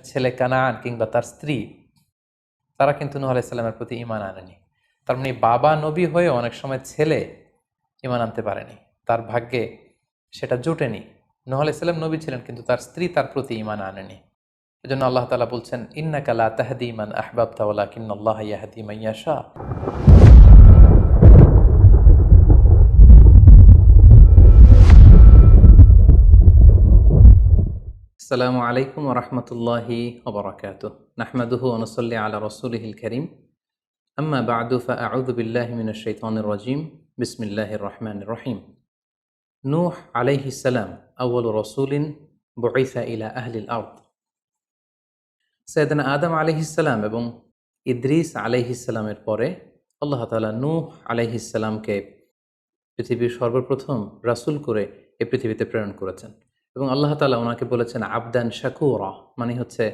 ছেলে কানান কিংবা তার স্ত্রী, তারা কিন্তু নূহ আলাইহিস সালামের প্রতি ঈমান আনেনি। তার মানে বাবা নবী হয়ে অনেক সময় ছেলে ঈমান আনতে পারেনি, তার ভাগ্যে সেটা জোটেনি। নূহ আলাইহিস সালাম নবী ছিলেন, কিন্তু তার স্ত্রী তার প্রতি ঈমান আনেনি। এজন্য আল্লাহ তাআলা বলছেন, ইন্নাকা লা তাহদি মান আহবাবতা ওয়ালাকিন্নাল্লাহা ইয়াহদি মান ইয়াশা। আসসালামু আলাইকুম ওয়া রাহমাতুল্লাহি ওয়া বারাকাতুহু। নাহমাদুহু ওয়া নুসাল্লি আলা রাসূলিহিল কারীম। আম্মা বা'দু ফাআউযু বিল্লাহি মিনাশ শাইতানির রাজীম। বিসমিল্লাহির রহমানির রহিম। নূহ আলাইহিস সালাম আউয়ালু রাসূলিন বুইসা ইলা আহলিল আরদ। সাইয়েদনা আদম আলাইহিস সালাম এবং ইদ্রিস আলাইহিস সালামের পরে আল্লাহ তাআলা নূহ আলাইহিস সালামকে পৃথিবীর সর্বপ্রথম রাসূল করে এই পৃথিবীতে প্রেরণ করেছেন। এবং আল্লাহ তাআলা ওনাকে বলেছেন আবদান শাকুরা, মানে হচ্ছে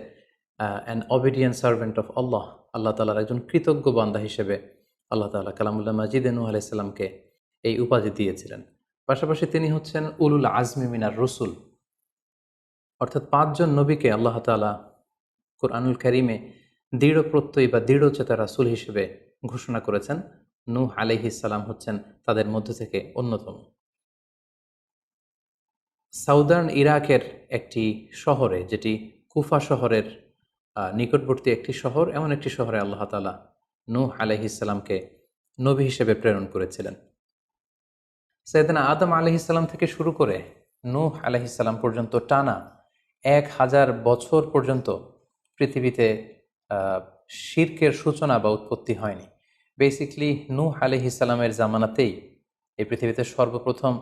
অ্যান অবিডিয়েন্ট সার্ভেন্ট অফ আল্লাহ। আল্লাহ তাআলার একজন কৃতজ্ঞ বান্দা হিসেবে আল্লাহ তাআলা কালামুল্লাহ মাজিদে নূহ আলাইহিস সালামকে এই উপাধি দিয়েছিলেন। পাশাপাশি তিনি হচ্ছেন উলুল আজমি মিনার রসুল, অর্থাৎ 5 জন নবীকে আল্লাহ তাআলা কুরআনুল কারীমে দৃঢ় প্রত্যয়ী বা দৃঢ়চেতা রাসূল হিসেবে ঘোষণা করেছেন। নূহ আলাইহিস সালাম হচ্ছেন তাদের মধ্য থেকে অন্যতম। সাউদার্ন ইরাকের একটি শহরে, যেটি কুফা শহরের নিকটবর্তী একটি শহর, এমন একটি শহরে আল্লাহ তাআলা নূহ আলাইহিস সালামকে নবী হিসেবে প্রেরণ করেছিলেন। সাইয়েদনা আদম আলাইহিস সালাম থেকে শুরু করে নূহ আলাইহিস সালাম পর্যন্ত টানা 1000 বছর পর্যন্ত পৃথিবীতে শিরকের সূচনা বা উৎপত্তি হয়নি। বেসিকলি নূহ আলাইহিস সালামের জামানাতেই এই পৃথিবীতে সর্বপ্রথম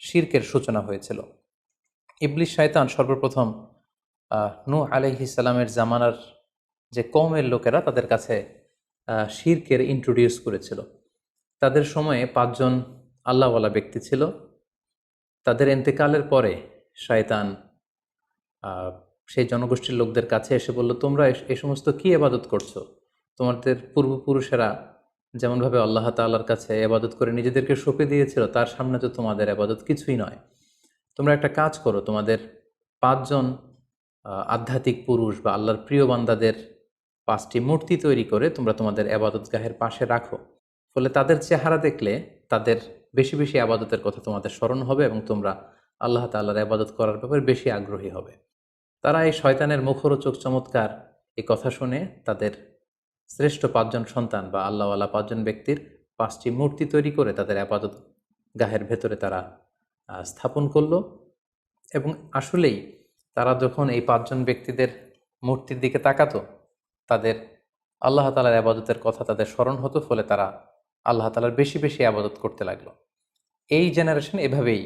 শিরকের সূচনা হয়েছিল। ইবলিস শয়তান সর্বপ্রথম নূহ আলাইহিস সালামের জামানার যে কওমের লোকেরা, তাদের কাছে শিরকের ইন্ট্রোডিউস করেছিল। তাদের সময়ে 5 জন আল্লাহওয়ালা ব্যক্তি ছিল। তাদের ইন্তেকালের পরে শয়তান সেই জনগোষ্ঠীর লোকদের কাছে এসে বলল, তোমরা এই সমস্ত কি ইবাদত করছো? তোমাদের পূর্বপুরুষেরা যেমনভাবে আল্লাহ তাআলার কাছে ইবাদত করে নিজেদেরকে সঁপে দিয়েছিল, তার সামনে তো তোমাদের ইবাদত কিছুই নয়। তোমরা একটা কাজ করো, তোমাদের 5 জন আধ্যাত্মিক পুরুষ বা আল্লাহর প্রিয় বান্দাদের 5টি মূর্তি তৈরি করে তোমরা তোমাদের ইবাদতগাহের পাশে রাখো। ফলে তাদের চেহারা দেখলে তাদের বেশি বেশি ইবাদতের কথা তোমাদের স্মরণ হবে এবং তোমরা আল্লাহ তাআলার ইবাদত করার ব্যাপারে বেশি আগ্রহী হবে। তারা এই শয়তানের মুখরোচক চমৎকার এই কথা শুনে তাদের শ্রেষ্ঠ 5 জন সন্তান বা আল্লাহওয়ালা 5 জন ব্যক্তির 5টি মূর্তি তৈরি করে তাদের ইবাদত গাহের ভেতরে তারা স্থাপন করলো। এবং আসলেই তারা যখন এই 5 জন ব্যক্তিদের মূর্তির দিকে তাকাতো, তাদের আল্লাহ তাআলার ইবাদতের কথা তাদের স্মরণ হতো, ফলে তারা আল্লাহ তাআলার বেশি বেশি ইবাদত করতে লাগলো। এই জেনারেশন এভাবেই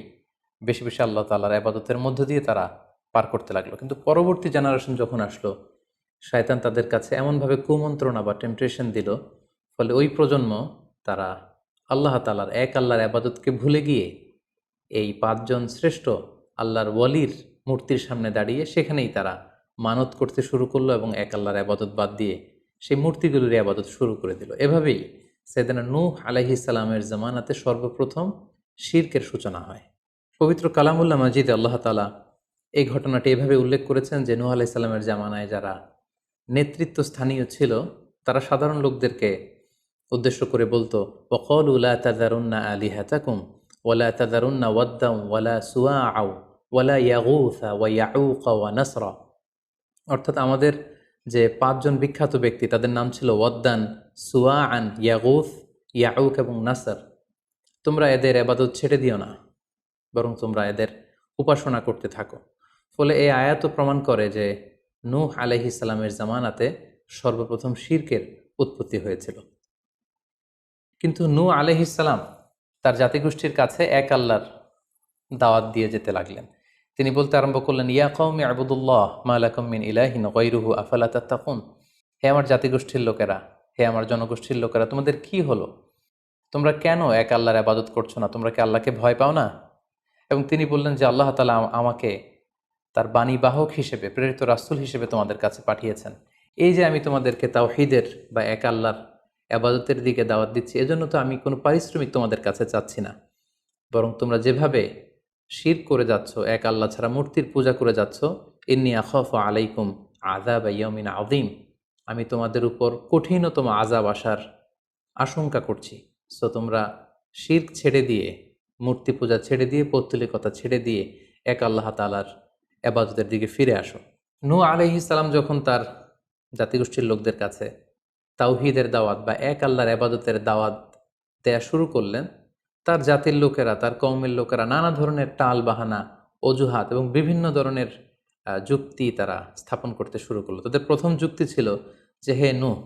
বেশি বেশি আল্লাহ তাআলার ইবাদতের মধ্য দিয়ে তারা পার করতে লাগলো। কিন্তু পরবর্তী জেনারেশন যখন আসলো, শয়তান তাদের কাছে এমনভাবে কুমন্ত্রণা বা টেম্পটেশন দিল, ফলে ওই প্রজন্ম তারা আল্লাহ তাআলার এক আল্লাহর ইবাদতকে ভুলে গিয়ে এই 5 জন শ্রেষ্ঠ আল্লাহর ওয়ালির মূর্তির সামনে দাঁড়িয়ে সেখানেই তারা মানত করতে শুরু করলো এবং এক আল্লাহর ইবাদত বাদ দিয়ে সেই মূর্তিগুলোর ইবাদত শুরু করে দিল। এভাবেই সাইয়েদনা নূহ আলাইহিস সালামের জামানাতে সর্বপ্রথম শিরকের সূচনা হয়। পবিত্র কালামুল্লাহ মাজিদে আল্লাহ তাআলা এই ঘটনাটি এভাবে উল্লেখ করেছেন যে নূহ আলাইহিস সালামের জামানায় যারা নেতৃত্ব স্থানীয় ছিল, তারা সাধারণ লোকদেরকে উদ্দেশ্য করে বলতো, ওয়াকালু লা তাযারুন্না আলিহাতাকুম ওয়ালা তাযারুন্না ওয়াদ্দাম ওয়ালা সুওয়াআ ওয়ালা ইয়াগুসা ওয়া ইয়াউকা ওয়া নাসরা। অর্থাৎ আমাদের যে 5 জন বিখ্যাত ব্যক্তি, তাদের নাম ছিল ওয়াদ্দান, সুওয়াআন, ইয়াগুস, ইয়াউক এবং নাসর। তোমরা এদের ইবাদত ছেড়ে দিও না, বরং তোমরা এদের উপাসনা করতে থাকো। ফলে এই আয়াত প্রমাণ করে যে নূহ আলাইহিস সালামের জামানাতে সর্বপ্রথম শিরকের উৎপত্তি হয়েছিল। কিন্তু নূহ আলাইহিস সালাম তার জাতিগোষ্ঠীর কাছে এক আল্লাহর দাওয়াত দিয়ে যেতে লাগলেন। তিনি বলতে আরম্ভ করলেন, ইয়া কওমি আবুদুল্লাহ মা লাকুম মিন ইলাহিন গায়রুহু আফালা তাত্তাকুন। হে আমার জাতিগোষ্ঠীর লোকেরা, হে আমার জনগোষ্ঠীর লোকেরা, তোমাদের কি হলো? তোমরা কেন এক আল্লাহর ইবাদত করছো না? তোমরা কি আল্লাহকে ভয় পাও না? এবং তিনি বললেন যে আল্লাহ তাআলা আমাকে তার বাণীবাহক হিসেবে, প্রেরিত রাসূল হিসেবে তোমাদের কাছে পাঠিয়েছেন। এই যে আমি তোমাদেরকে তাওহীদের বা এক আল্লাহর ইবাদতের দিকে দাওয়াত দিচ্ছি, এজন্য তো আমি কোনো পারিশ্রমিক তোমাদের কাছে চাচ্ছি না, বরং তোমরা যেভাবে শিরক করে যাচ্ছ, এক আল্লাহ ছাড়া মূর্তির পূজা করে যাচ্ছ, ইন্নী আখাফু আলাইকুম আযাব ইয়াউমিন আযীম, আমি তোমাদের উপর কঠিনতম আযাব আসার আশঙ্কা করছি। সো তোমরা শিরক ছেড়ে দিয়ে, মূর্তি পূজা ছেড়ে দিয়ে, পৌত্তলিকতা ছেড়ে দিয়ে এক আল্লাহ তাআলার ইবাদতের দিকে ফিরে আসো। নূহ আলাইহিস সালাম যখন তার জাতিগোষ্ঠীর লোকদের কাছে তাওহীদের দাওয়াত বা এক আল্লাহর ইবাদতের দাওয়াত দেয়া শুরু করলেন, তার জাতির লোকেরা, তার কওমের লোকেরা নানা ধরনের টাল বাহানা, অজুহাত এবং বিভিন্ন ধরনের যুক্তি তারা স্থাপন করতে শুরু করলো। তাদের প্রথম যুক্তি ছিল যে, হে নূহ,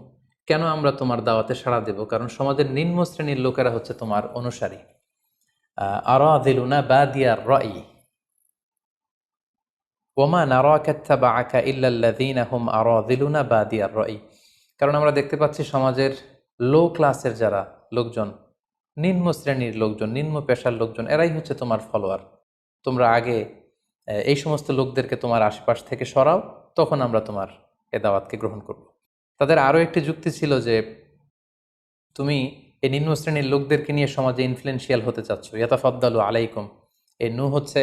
কেন আমরা তোমার দাওয়াতে সাড়া দেব? কারণ সমাজের নিম্ন শ্রেণীর লোকেরা হচ্ছে তোমার অনুসারী। আরাযিলুনা বাদিয়ার রাই ওমা নারাকা ইত্তাবাআকা ইল্লাল্লাযীনা হুম আরাযিলুনা বাদিয়ার রাই। কারণ আমরা দেখতে পাচ্ছি সমাজের লো ক্লাসের যারা লোকজন, নিম্ন শ্রেণীর লোকজন, নিম্ন পেশার লোকজন, এরাই হচ্ছে তোমার ফলোয়ার। তোমরা আগে এই সমস্ত লোকদেরকে তোমার আশপাশ থেকে সরাও, তখন আমরা তোমার এ দাওয়াতকে গ্রহণ করব। তাদের আরও একটি যুক্তি ছিল যে, তুমি এই নিম্ন শ্রেণীর লোকদেরকে নিয়ে সমাজে ইনফ্লুয়েন্সিয়াল হতে চাচ্ছ। ইয়াতাফাদ্দালু আলাইকুম, এই নূহ হচ্ছে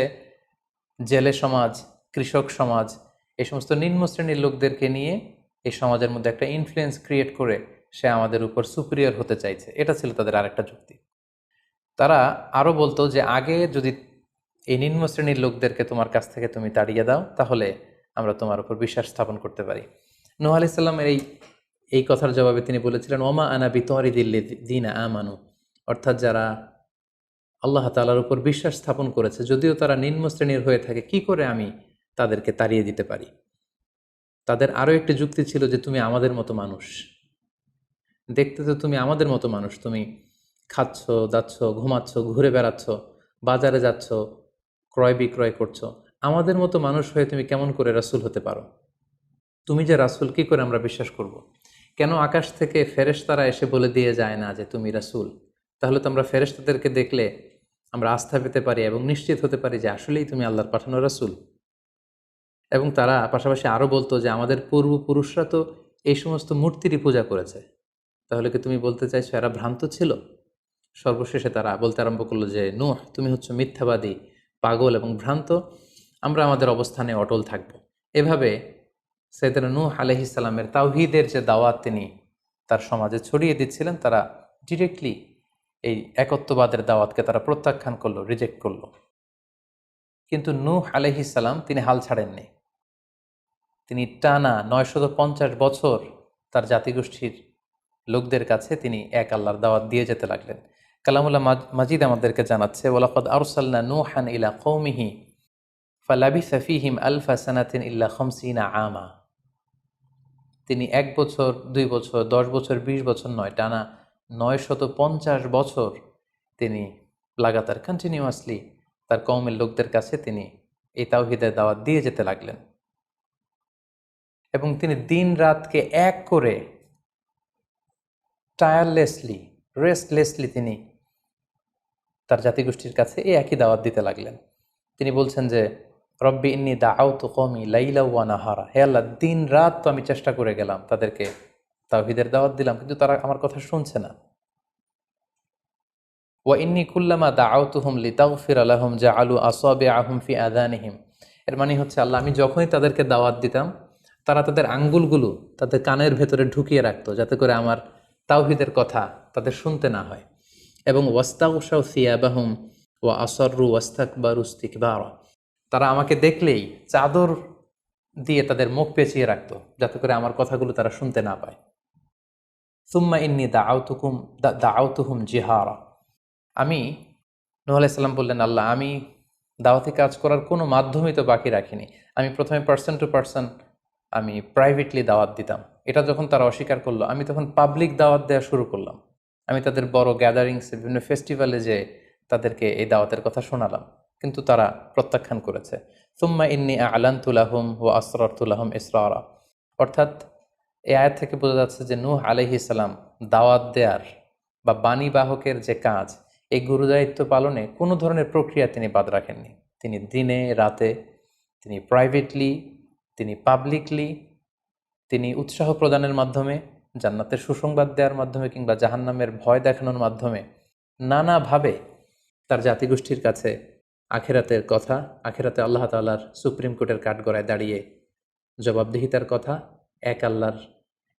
জেলে সমাজ, কৃষক সমাজ, এই সমস্ত নিম্ন শ্রেণীর লোকদেরকে নিয়ে এই সমাজের মধ্যে একটা ইনফ্লুয়েন্স ক্রিয়েট করে সে আমাদের উপর সুপিরিয়র হতে চাইছে। এটা ছিল তাদের আরেকটা যুক্তি। তারা আরও বলতো যে, আগে যদি এই নিম্ন শ্রেণীর লোকদেরকে তোমার কাছ থেকে তুমি তাড়িয়ে দাও, তাহলে আমরা তোমার উপর বিশ্বাস স্থাপন করতে পারি। নূহ আলাইহিস সালামের এই কথার জবাবে তিনি বলেছিলেন, ওমা আনা বিতারিদিল্লাযীনা আমানু, অর্থাৎ যারা আল্লাহ তাআলার উপর বিশ্বাস স্থাপন করেছে, যদিও তারা নিম্ন শ্রেণীর হয়ে থাকে, কি করে আমি তাদেরকে তাড়িয়ে দিতে পারি? তাদের আরও একটি যুক্তি ছিল যে, তুমি আমাদের মতো মানুষ, দেখতে তো তুমি আমাদের মতো মানুষ, তুমি খাচ্ছ, দাচ্ছ, ঘুমাচ্ছ, ঘুরে বেড়াচ্ছ, বাজারে যাচ্ছ, ক্রয় বিক্রয় করছো, আমাদের মতো মানুষ হয়ে তুমি কেমন করে রাসূল হতে পারো? তুমি যে রাসূল, কি করে আমরা বিশ্বাস করব? কেন আকাশ থেকে ফেরেশতারা এসে বলে দিয়ে যায় না যে তুমি রাসূল? তাহলে তো আমরা ফেরেশতাদেরকে দেখলে আমরা আস্থা পেতে পারি এবং নিশ্চিত হতে পারি যে আসলেই তুমি আল্লাহর পাঠানো রাসূল। এবং তারা পাশাপাশি আরও বলতো যে, আমাদের পূর্বপুরুষরা তো এই সমস্ত মূর্তিরই পূজা করেছে, তাহলে কি তুমি বলতে চাইছো এরা ভ্রান্ত ছিল? সর্বশেষে তারা বলতে আরম্ভ করলো যে, নূহ, তুমি হচ্ছে মিথ্যাবাদী, পাগল এবং ভ্রান্ত, আমরা আমাদের অবস্থানে অটল থাকব। এভাবে সাইয়েদনা নূহ আলাইহিস সালামের তাওহীদের যে দাওয়াত তিনি তার সমাজে ছড়িয়ে দিচ্ছিলেন, তারা ডিরেক্টলি এই একত্ববাদের দাওয়াতকে তারা প্রত্যাখ্যান করলো, রিজেক্ট করলো। কিন্তু নূহ আলাইহিস সালাম তিনি হাল ছাড়েননি। তিনি টানা 950 বছর তার জাতিগোষ্ঠীর লোকদের কাছে তিনি এক আল্লাহর দাওয়াত দিয়ে যেতে লাগলেন। কালামুল্লাহ মাজিদ আমাদেরকে জানাচ্ছে, ওয়ালাকাদ আরসালনা নূহান ইলা কওমিহি ফালাবিসা ফীহিম আলফা সানাতিন ইল্লা 50 আমা। তিনি 1 বছর, 2 বছর, 10 বছর, 20 বছর নয়, টানা 950 বছর তিনি লাগাতার কন্টিনিউয়াসলি তার কওমের লোকদের কাছে তিনি এই তাওহীদের দাওয়াত দিয়ে যেতে লাগলেন। এবং তিনি দিন রাতকে এক করে টায়ারলেসলি, রেস্টলেসলি তিনি তার জাতিগোষ্ঠীর কাছে এই একই দাওয়াত দিতে লাগলেন। তিনি বলছেন যে, রব্বি ইন্নী দাআউতু কওমি লাইলা ওয়া নাহারা, হে আল্লাহ, দিন রাত তো আমি চেষ্টা করে গেলাম, তাদেরকে তাওহীদের দাওয়াত দিলাম, কিন্তু তারা আমার কথা শুনছে না। ওয়া ইন্নী কুল্লামা দাআউতুহুম লিতাগফিরা লাহুম জাআলু আসাবিআহুম ফি আযানিহিম। এর মানে হচ্ছে, আল্লাহ, আমি যখনই তাদেরকে দাওয়াত দিতাম, তারা তাদের আঙ্গুলগুলো তাদের কানের ভেতরে ঢুকিয়ে রাখতো, যাতে করে আমার তাওহীদের কথা তাদের শুনতে না হয়। এবং ওয়াস্তাগশাউ সিয়াবাহুম ওয়া আসররু ওয়াস্তাকবারু ইস্তিকবারা, তারা আমাকে দেখলেই চাদর দিয়ে তাদের মুখ পেঁচিয়ে রাখতো, যাতে করে আমার কথাগুলো তারা শুনতে না পায়। সুম্মা ইন্নী দাআউতুহুম জিহারা। আমি, নূহ আলাইহিস সালাম বললেন, আল্লাহ, আমি দাওয়াতি কাজ করার কোনো মাধ্যমই তো বাকি রাখিনি। আমি প্রথমে পার্সন টু পার্সন আমি প্রাইভেটলি দাওয়াত দিতাম। এটা যখন তারা অস্বীকার করলো, আমি তখন পাবলিক দাওয়াত দেওয়া শুরু করলাম। আমি তাদের বড় গ্যাদারিংসে, বিভিন্ন ফেস্টিভ্যালে যে তাদেরকে এই দাওয়াতের কথা শোনালাম, কিন্তু তারা প্রত্যাখ্যান করেছে। সুম্মা ইন্নী আ'লানতু লাহুম ওয়া আসরারতু লাহুম ইসরারা। অর্থাৎ এই আয়াত থেকে বোঝা যাচ্ছে যে, নূহ আলাইহিস সালাম দাওয়াত দেয়ার বা বাণী বাহকের যে কাজ, এই গুরুদায়িত্ব পালনে কোনো ধরনের প্রক্রিয়া তিনি বাদ রাখেননি। তিনি দিনে রাতে, তিনি প্রাইভেটলি, তিনি পাবলিকলি, তিনি উৎসাহ প্রদানের মাধ্যমে, জান্নাতের সুসংবাদ দেওয়ার মাধ্যমে, কিংবা জাহান্নামের ভয় দেখানোর মাধ্যমে নানাভাবে তার জাতিগোষ্ঠীর কাছে আখিরাতের কথা, আখিরাতে আল্লাহ তাআলার সুপ্রিম কোর্টের কাঠগড়ায় দাঁড়িয়ে জবাবদিহিতার কথা, এক আল্লাহর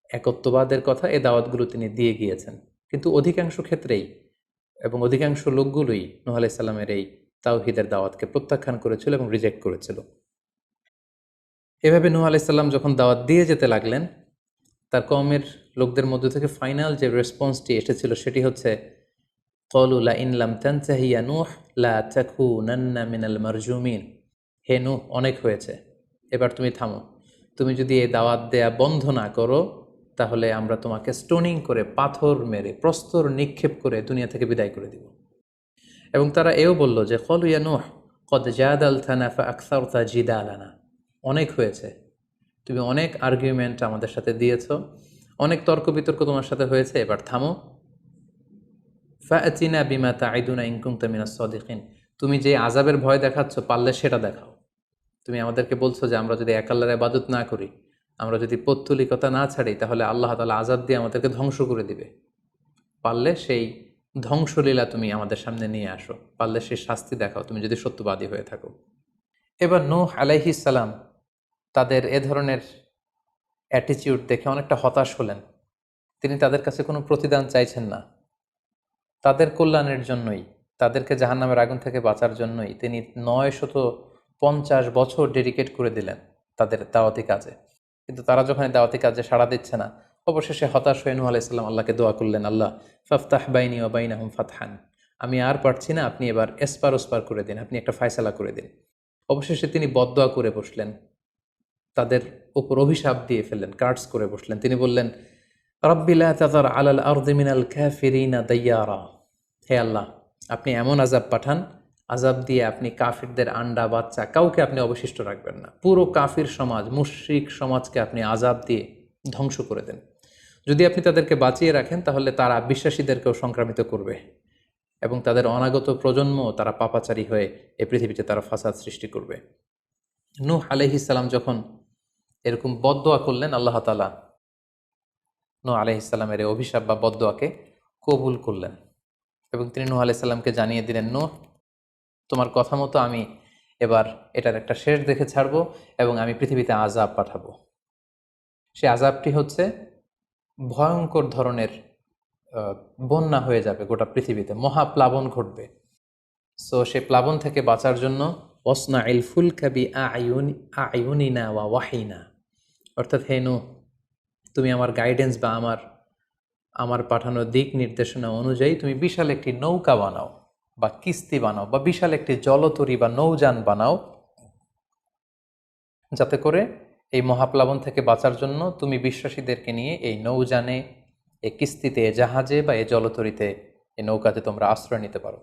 একত্ববাদের কথা, এই দাওয়াতগুলো তিনি দিয়ে গিয়েছেন। কিন্তু অধিকাংশ ক্ষেত্রেই এবং অধিকাংশ লোকগুলোই নূহ আলাইহিস সালামের এই তাওহীদের দাওয়াতকে প্রত্যাখ্যান করেছিল এবং রিজেক্ট করেছিল। এভাবে নূহ আলাইহিস সালাম যখন দাওয়াত দিয়ে যেতে লাগলেন, তার কওমের লোকদের মধ্য থেকে ফাইনাল যে রেসপন্সটি এসেছিল সেটি হচ্ছে, ক্বালু লাইন লাম তানতাহি ইয়া নূহ লা তাকুনান্না মিনাল মারজুমিন। হে নূহ, অনেক হয়েছে, এবার তুমি থামো। তুমি যদি এই দাওয়াত দেয়া বন্ধ না করো, তাহলে আমরা তোমাকে স্টোনিং করে, পাথর মেরে, প্রস্তর নিক্ষেপ করে দুনিয়া থেকে বিদায় করে দিব। এবং তারা এও বলল যে, ক্বালু ইয়া নূহ ক্বাদ জাদালতানা ফাআকসারতা জিদালানা। অনেক হয়েছে, তুমি অনেক আর্গুমেন্ট আমাদের সাথে দিয়েছ, অনেক তর্ক বিতর্ক তোমার সাথে হয়েছে, এবার থামো। ফাআতিনা বিমা তাইদুনা ইন কুনতা মিনাস সাদিকিন। তুমি যে আযাবের ভয় দেখাচ্ছ, পারলে সেটা দেখাও। তুমি আমাদেরকে বলছো যে আমরা যদি এক আল্লাহর ইবাদত না করি, আমরা যদি পৌত্তলিকতা না ছাড়ি, তাহলে আল্লাহ তাআলা আযাব দিয়ে আমাদেরকে ধ্বংস করে দিবে। পারলে সেই ধ্বংসলীলা তুমি আমাদের সামনে নিয়ে আসো, পারলে সেই শাস্তি দেখাও, তুমি যদি সত্যবাদী হয়ে থাকো। এবার নূহ আলাইহিস সালাম তাদের এ ধরনের অ্যাটিটিউড দেখে অনেকটা হতাশ হলেন। তিনি তাদের কাছে কোনো প্রতিদান চাইছেন না, তাদের কল্যাণের জন্যই, তাদেরকে জাহান্নামের আগুন থেকে বাঁচার জন্যই তিনি 950 বছর ডেডিকেট করে দিলেন তাদের দাওয়াতি কাজে। কিন্তু তারা যখন এই দাওয়াতি কাজে সাড়া দিচ্ছে না, অবশেষে হতাশ হয়ে নূহ আলাইহিস সালাম আল্লাহকে দোয়া করলেন, আল্লাহ ফাফতাহ বাইনি ওয়া বাইনাহুম ফাতহান। আমি আর পারছি না, আপনি এবার এসপার ওসপার করে দিন, আপনি একটা ফায়সালা করে দিন। অবশেষে তিনি বদদোয়া করে বসলেন, তাদের উপর অভিশাপ দিয়ে ফেললেন, কার্ডস করে বসলেন। তিনি বললেন, রাব্বি লা তাযার আলাল আরদি মিনাল কাফিরিনা দাইয়ারা। হে আল্লাহ, আপনি এমন আযাব পাঠান, আযাব দিয়ে আপনি কাফিরদের আন্ডা বাচ্চা কাউকে আপনি অবশিষ্ট রাখবেন না। পুরো কাফির সমাজ, মুশরিক সমাজকে আপনি আযাব দিয়ে ধ্বংস করে দেন। যদি আপনি তাদেরকে বাঁচিয়ে রাখেন, তাহলে তারা বিশ্বাসীদেরকেও সংক্রামিত করবে এবং তাদের অনাগত প্রজন্ম তারা পাপাচারী হয়ে এই পৃথিবীতে তারা ফাসাদ সৃষ্টি করবে। নূহ আলাইহিস সালাম যখন এরকম বদদোয়া করলেন, আল্লাহ তাআলা নূহ আলাইহিস সালামের এই অভিশাপ বা বদদোয়াকে কবুল করলেন এবং তিনি নূহ আলাইহিস সালামকে জানিয়ে দিলেন, নূহ, তোমার কথা মতো আমি এবার এটার একটা শেষ দেখে ছাড়বো এবং আমি পৃথিবীতে আযাব পাঠাবো। সে আযাবটি হচ্ছে ভয়ঙ্কর ধরনের বন্যা হয়ে যাবে গোটা পৃথিবীতে, মহাপ্লাবন ঘটবে। সো সে প্লাবন থেকে বাঁচার জন্য ওয়াসনাইল ফুলকা বিআইউনিনা ওয়া ওয়াহিনা, অর্থাৎ হে নূহ, তুমি আমার গাইডেন্স বা আমার পাঠানো দিক নির্দেশনা অনুযায়ী তুমি বিশাল একটি নৌকা বানাও বা কিস্তি বানাও বা বিশাল একটি জলতরী বা নৌযান বানাও, যাতে করে এই মহাপ্লাবন থেকে বাঁচার জন্য তুমি বিশ্বাসীদেরকে নিয়ে এই নৌযানে, এই কিস্তিতে, জাহাজে বা এই জলতরীতে, এই নৌকাতে তোমরা আশ্রয় নিতে পারো।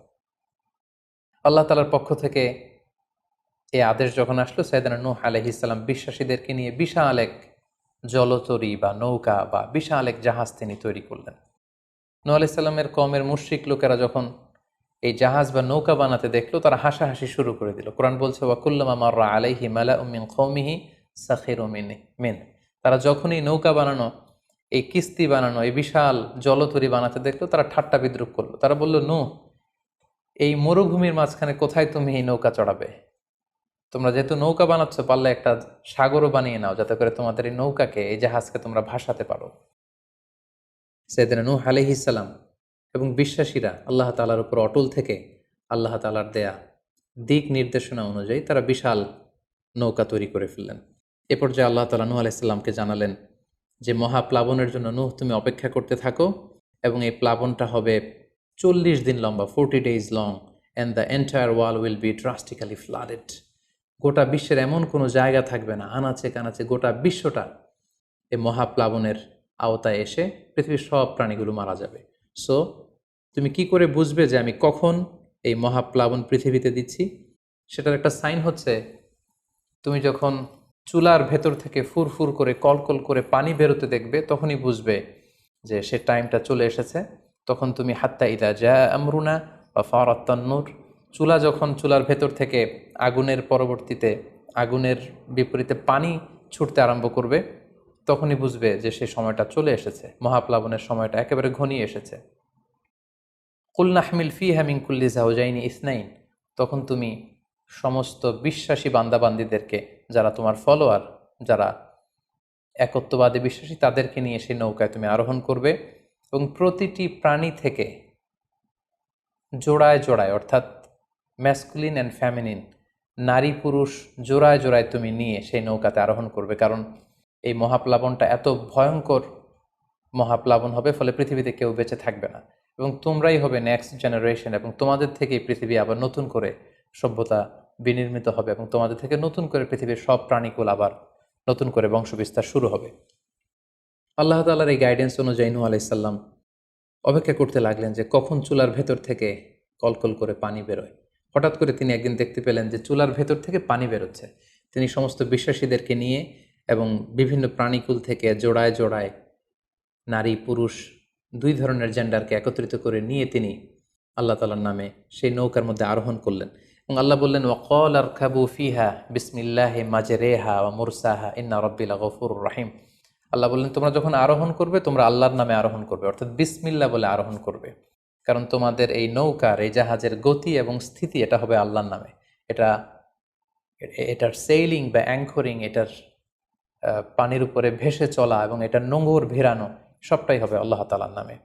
আল্লাহ তাআলার পক্ষ থেকে এই আদেশ যখন আসলো, সাইয়েদনা নূহ আলাইহিস সালাম বিশ্বাসীদেরকে নিয়ে বিশাল এক জলতরী বা নৌকা বা বিশাল এক জাহাজ তিনি তৈরি করলেন। নূহ আলাইহিস সালামের কওমের মুশরিক লোকেরা যখন এই জাহাজ বা নৌকা বানাতে দেখলো, তারা হাসাহাসি শুরু করে দিল। কোরআন বলছে, ওয়া কুল্লামা মাররা আলাইহি মালাউম মিন কওমিহি সাখিরু মিন। তারা যখনই নৌকা বানানো, এই কিস্তি বানানো, এই বিশাল জলতরী বানাতে দেখলো, তারা ঠাট্টা বিদ্রুপ করলো। তারা বলল, নূহ, এই মরুভূমির মাঝখানে কোথায় তুমি এই নৌকা চড়াবে? তোমরা যেহেতু নৌকা বানাচ্ছ, পারলে একটা সাগরও বানিয়ে নাও, যাতে করে তোমাদের এই নৌকাকে, এই জাহাজকে তোমরা ভাসাতে পারো। সাইয়েদনা নূহ আলাইহিস সালাম এবং বিশ্বাসীরা আল্লাহ তাআলার উপর অটল থেকে আল্লাহ তাআলার দেয়া দিক নির্দেশনা অনুযায়ী তারা বিশাল নৌকা তৈরি করে ফেললেন। এ পর্যায়ে আল্লাহ তাআলা নূহ আলাইহিস সালামকে জানালেন যে, মহাপ্লাবনের জন্য নূহ তুমি অপেক্ষা করতে থাকো এবং এই প্লাবনটা হবে 40 দিন লম্বা, 40 days long, and the entire wall will be drastically flooded. গোটা বিশ্বের এমন কোনো জায়গা থাকবে না, আনাচে কানাচে গোটা বিশ্বটা এই মহাপ্লাবনের আওতায় এসে পৃথিবীর সব প্রাণীগুলো মারা যাবে। সো তুমি কি করে বুঝবে যে আমি কখন এই মহাপ্লাবন পৃথিবীতে দিচ্ছি? সেটার একটা সাইন হচ্ছে, তুমি যখন চুলার ভেতর থেকে ফুরফুর করে, কলকল করে পানি বেরোতে দেখবে, তখনই বুঝবে যে সে টাইমটা চলে এসেছে। তখন তুমি হাত্তা ইদা জা আমরুনা বা ফারাত তান্নুর, চুলার ভেতর থেকে আগুনের পরবর্তীতে, আগুনের বিপরীতে পানি ছুটতে আরম্ভ করবে, তখনই বুঝবে যে সে সময়টা চলে এসেছে, মহাপ্লাবনের সময়টা একেবারে ঘনিয়ে এসেছে। কুল নাহমিল ফিহা মিন কুল্লি যাওজাইনি ইসনাইন, তখন তুমি সমস্ত বিশ্বাসী বান্দাবান্দিদেরকে, যারা তোমার ফলোয়ার, যারা একত্ববাদে বিশ্বাসী তাদেরকে নিয়ে সেই নৌকায় তুমি আরোহণ করবে এবং প্রতিটি প্রাণী থেকে জোড়ায় জোড়ায়, অর্থাৎ ম্যাসকুলিন অ্যান্ড ফ্যামিনিন, নারী পুরুষ জোড়ায় জোড়ায় তুমি নিয়ে সেই নৌকাতে আরোহণ করবে, কারণ এই মহাপ্লাবনটা এত ভয়ঙ্কর মহাপ্লাবন হবে, ফলে পৃথিবীতে কেউ বেঁচে থাকবে না এবং তোমরাই হবে নেক্সট জেনারেশন, এবং তোমাদের থেকেই পৃথিবী আবার নতুন করে সভ্যতা বিনির্মিত হবে এবং তোমাদের থেকে নতুন করে পৃথিবীর সব প্রাণীকুল আবার নতুন করে বংশবিস্তার শুরু হবে। আল্লাহ তাআলার এই গাইডেন্স অনুযায়ী নূহ আলাইহিস সালাম অপেক্ষা করতে লাগলেন যে কখন চুলার ভেতর থেকে কলকল করে পানি বেরোয়। হঠাৎ করে তিনি একদিন দেখতে পেলেন যে চুলার ভেতর থেকে পানি বেরোচ্ছে। তিনি সমস্ত বিশ্বাসীদেরকে নিয়ে এবং বিভিন্ন প্রাণীকুল থেকে জোড়ায় জোড়ায় নারী পুরুষ দুই ধরনের জেন্ডারকে একত্রিত করে নিয়ে তিনি আল্লাহ তাআলার নামে সেই নৌকার মধ্যে আরোহণ করলেন এবং আল্লাহ বললেন, ওয়াকাল আরকাবু ফিহা বিসমিল্লাহি মাজরেহা ওয়া মুরসাহা ইন্না রাব্বি লাগফুরুর রাহিম। আল্লাহ বললেন, তোমরা যখন আরোহণ করবে তোমরা আল্লাহর নামে আরোহণ করবে, অর্থাৎ বিসমিল্লাহ বলে আরোহণ করবে, কারণ তোমাদের এই নৌকার এই জাহাজের গতি এবং স্থিতি এটা হবে আল্লাহর নামে। এটার সেইলিং বা অ্যাঙ্করিং, এটার পানির উপরে ভেসে চলা এবং এটার নোঙর ভিড়ানো সবটাই হবে আল্লাহ তাআলার নামে।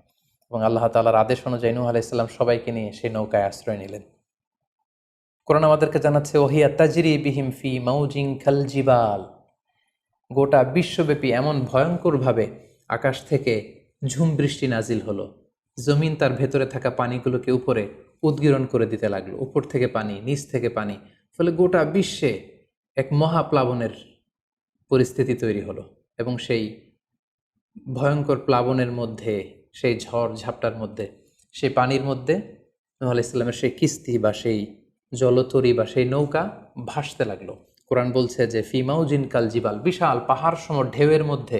এবং আল্লাহ তাআলার আদেশ অনুযায়ী নূহ আলাইহিস সালাম সবাইকে নিয়ে সেই নৌকায় আশ্রয় নিলেন। কোরআন আমাদেরকে জানাচ্ছে, ওহিয়া তাজরি বিহিম ফি মাউজিন কাল জিবাল, গোটা বিশ্বব্যাপী এমন ভয়ঙ্করভাবে আকাশ থেকে ঝুম বৃষ্টি নাজিল হলো, জমিন তার ভেতরে থাকা পানিগুলোকে উপরে উদ্গীরণ করে দিতে লাগলো, উপর থেকে পানি নিচ থেকে পানি, ফলে গোটা বিশ্বে এক মহাপ্লাবনের পরিস্থিতি তৈরি হলো। এবং সেই ভয়ঙ্কর প্লাবনের মধ্যে, সেই ঝড় ঝাপটার মধ্যে, সেই পানির মধ্যে নূহ আলাইহিস সালামের সেই কিস্তি বা সেই জলতরী বা সেই নৌকা ভাসতে লাগলো। কোরআন বলছে যে ফি মাউজিন কাল জিবাল, বিশাল পাহাড় সম ঢেউয়ের মধ্যে